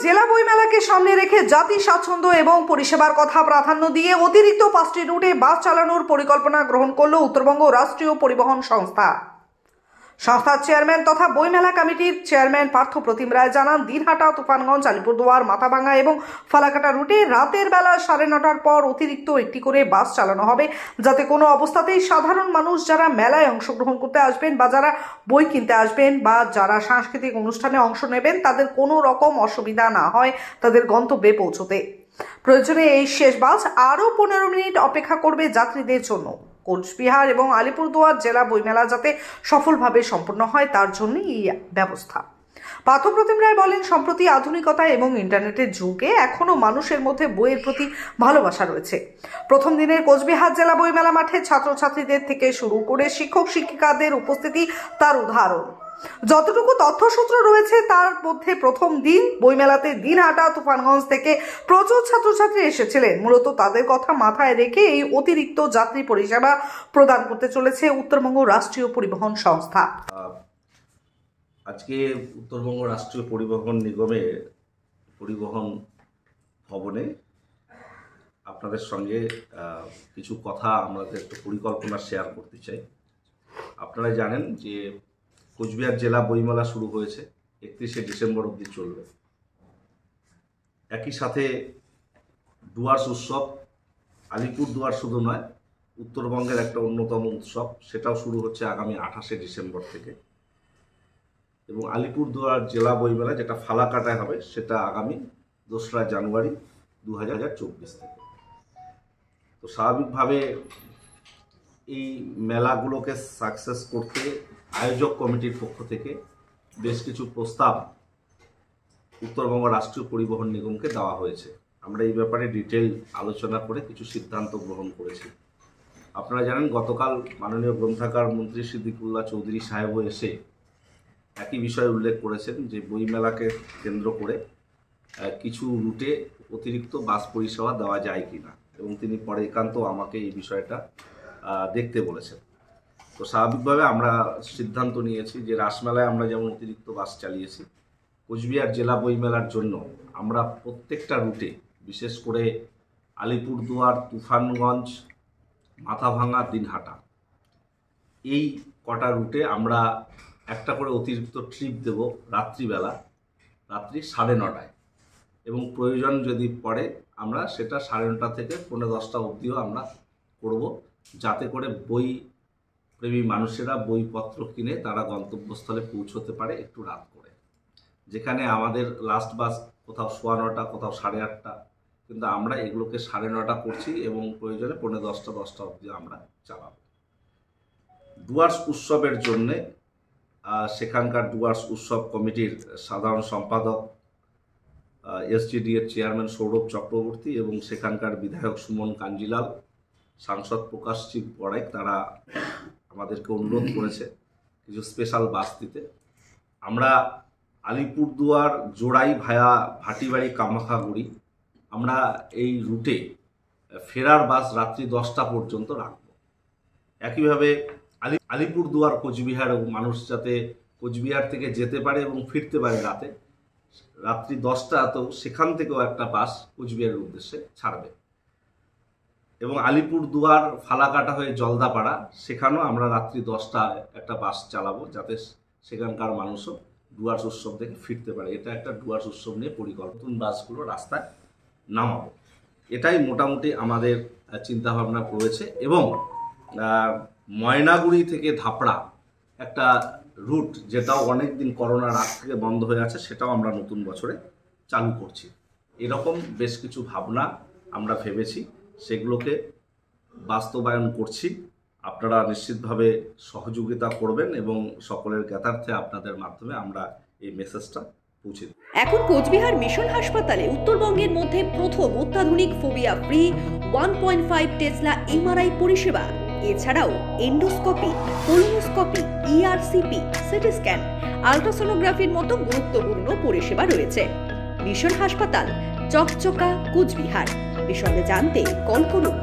জেলা বইমেলাকে সামনে রেখে জাতি স্বাচ্ছন্দ্য এবং পরিষেবার কথা প্রাধান্য দিয়ে অতিরিক্ত 5টি রুটে বাস চালানোর পরিকল্পনা গ্রহণ করল উত্তরবঙ্গ রাষ্ট্রীয় পরিবহন সংস্থা। সংস্থার চেয়ারম্যান তথা বইমেলা কমিটির চেয়ারম্যান পার্থ প্রতিম রায় জানান, দিনহাটা, তুফানগঞ্জ, আলিপুরদুয়ার, মাথাভাঙা এবং ফালাকাটা রুটে রাতের বেলা 9:30টার পর অতিরিক্ত একটি করে বাস চালানো হবে, যাতে কোনো অবস্থাতেই সাধারণ মানুষ যারা মেলায় অংশগ্রহণ করতে আসবেন বা যারা বই কিনতে আসবেন বা যারা সাংস্কৃতিক অনুষ্ঠানে অংশ নেবেন তাদের কোনো রকম অসুবিধা না হয় তাদের গন্তব্যে পৌঁছতে। প্রয়োজনে এই শেষ বাস আরও 15 মিনিট অপেক্ষা করবে যাত্রীদের জন্য। কোচবিহার এবং আলিপুরদুয়ার জেলা বইমেলা যাতে সফলভাবে সম্পন্ন হয় তার জন্যই এই ব্যবস্থা। পার্থ প্রতিম রায় বলেন, সম্প্রতি আধুনিকতা এবং ইন্টারনেটের যুগে এখনো মানুষের মধ্যে বইয়ের প্রতি ভালোবাসা রয়েছে। প্রথম দিনের কোচবিহার জেলা বইমেলা মাঠে ছাত্রছাত্রীদের থেকে শুরু করে শিক্ষক শিক্ষিকাদের উপস্থিতি তার উদাহরণ। যতটুকু তথ্যসূত্র রয়েছে তার মধ্যে প্রথম দিন বইমেলাতে দিনহাটা, তুফানগঞ্জ থেকে প্রচুর ছাত্রছাত্রী এসেছিলেন। মূলত তাদের কথা মাথায় রেখে এই অতিরিক্ত যাত্রী পরিষেবা প্রদান করতে চলেছে উত্তরবঙ্গ রাষ্ট্রীয় পরিবহন সংস্থা। আজকে উত্তরবঙ্গ রাষ্ট্রীয় পরিবহন নিগমের পরিবহন ভবনে আপনাদের সঙ্গে কিছু কথা আমাদের একটু পরিকল্পনা শেয়ার করতে চাই। আপনারা জানেন যে কোচবিহার জেলা বইমেলা শুরু হয়েছে, 31শে ডিসেম্বর অবধি চলবে। একই সাথে ডুয়ার্স উৎসব, আলিপুরদুয়ার শুধু নয়, উত্তরবঙ্গের একটা অন্যতম উৎসব, সেটাও শুরু হচ্ছে আগামী 28শে ডিসেম্বর থেকে। এবং আলিপুরদুয়ার জেলা বইমেলা যেটা ফালাকাটায় হবে সেটা আগামী 2রা জানুয়ারি 2024 থেকে। তো স্বাভাবিকভাবে এই মেলাগুলোকে সাকসেস করতে আয়োজক কমিটির পক্ষ থেকে বেশ কিছু প্রস্তাব উত্তরবঙ্গ রাষ্ট্রীয় পরিবহন নিগমকে দেওয়া হয়েছে। আমরা এই ব্যাপারে ডিটেল আলোচনা করে কিছু সিদ্ধান্ত গ্রহণ করেছি। আপনারা জানেন, গতকাল মাননীয় গ্রন্থাগার মন্ত্রী সিদ্দিকুল্লাহ চৌধুরী সাহেবও এসে একই বিষয়ে উল্লেখ করেছেন যে বইমেলাকে কেন্দ্র করে কিছু রুটে অতিরিক্ত বাস পরিষেবা দেওয়া যায় কিনা, এবং তিনি পরে একান্ত আমাকে এই বিষয়টা দেখতে বলেছেন। তো স্বাভাবিকভাবে আমরা সিদ্ধান্ত নিয়েছি যে রাসমেলায় আমরা যেমন অতিরিক্ত বাস চালিয়েছি, কোচবিহার জেলা বইমেলার জন্য আমরা প্রত্যেকটা রুটে, বিশেষ করে আলিপুরদুয়ার, তুফানগঞ্জ, মাথাভাঙা, দিনহাটা, এই কটা রুটে আমরা একটা করে অতিরিক্ত ট্রিপ দেব রাত্রিবেলা, রাত্রি 9:30টায়, এবং প্রয়োজন যদি পড়ে আমরা সেটা 9:30টা থেকে 10:45 অবধিও আমরা করব, যাতে করে বই প্রেমী মানুষেরা বইপত্র কিনে তারা গন্তব্যস্থলে পৌঁছতে পারে একটু রাত করে। যেখানে আমাদের লাস্ট বাস কোথাও 9:15, কোথাও 8:30, কিন্তু আমরা এগুলোকে 9:30 করছি এবং প্রয়োজনে 10:45 অবধি আমরা চালাবো। ডুয়ার্স উৎসবের জন্যে সেখানকার ডুয়ার্স উৎসব কমিটির সাধারণ সম্পাদক এসজিডি এর চেয়ারম্যান সৌরভ চক্রবর্তী এবং সেখানকার বিধায়ক সুমন কাঞ্জিলাল, সাংসদ প্রকাশজিৎ বড়াইক, তারা আমাদেরকে অনুরোধ করেছে কিছু স্পেশাল বাস দিতে। আমরা আলিপুরদুয়ার, জোড়াই ভায়া ভাটিবাড়ি, কামাখাগুড়ি, আমরা এই রুটে ফেরার বাস রাত্রি 10টা পর্যন্ত রাখব। একইভাবে আলিপুরদুয়ার কোচবিহার মানুষ যাতে কোচবিহার থেকে যেতে পারে এবং ফিরতে পারে রাত্রি 10টা, তো সেখান থেকেও একটা বাস কোচবিহারের উদ্দেশ্যে ছাড়বে। এবং আলিপুরদুয়ার ফালাকাটা হয়ে জলদাপাড়া, সেখানেও আমরা রাত্রি 10টায় একটা বাস চালাবো, যাতে সেখানকার মানুষও ডুয়ার্স উৎসব দেখে ফিরতে পারে। এটা একটা ডুয়ার্স উৎসব নিয়ে পরিকল্পনা, বাসগুলো রাস্তায় নামাবো, এটাই মোটামুটি আমাদের চিন্তাভাবনা রয়েছে। এবং ময়নাগুড়ি থেকে ধাপড়া একটা রুট, যেটাও অনেক দিন করোনার আগ থেকে বন্ধ হয়ে আছে, সেটাও আমরা নতুন বছরে চালু করছি। এরকম বেশ কিছু ভাবনা আমরা ভেবেছি, সেগুলোকে বাস্তবায়ন করছি। আপনারা নিশ্চিতভাবে সহযোগিতা করবেন এবং সকলের জ্ঞাতার্থে আপনাদের মাধ্যমে আমরা এই মেসেজটা পৌঁছে দিই। এখন কোচবিহার মিশন হাসপাতালে উত্তরবঙ্গের মধ্যে প্রথম অত্যাধুনিক ফোবিয়া ফ্রি 1.5 টেসলা এমআরআই পরিষেবা। এছাড়াও endoscopy, colonoscopy, ERCP, CT scan, আল্ট্রাসোনোগ্রাফির মতো গুরুত্বপূর্ণ পরিষেবা রয়েছে। মিশন হাসপাতাল, চকচকা, কোচবিহার। বিশদে জানতে কল করুন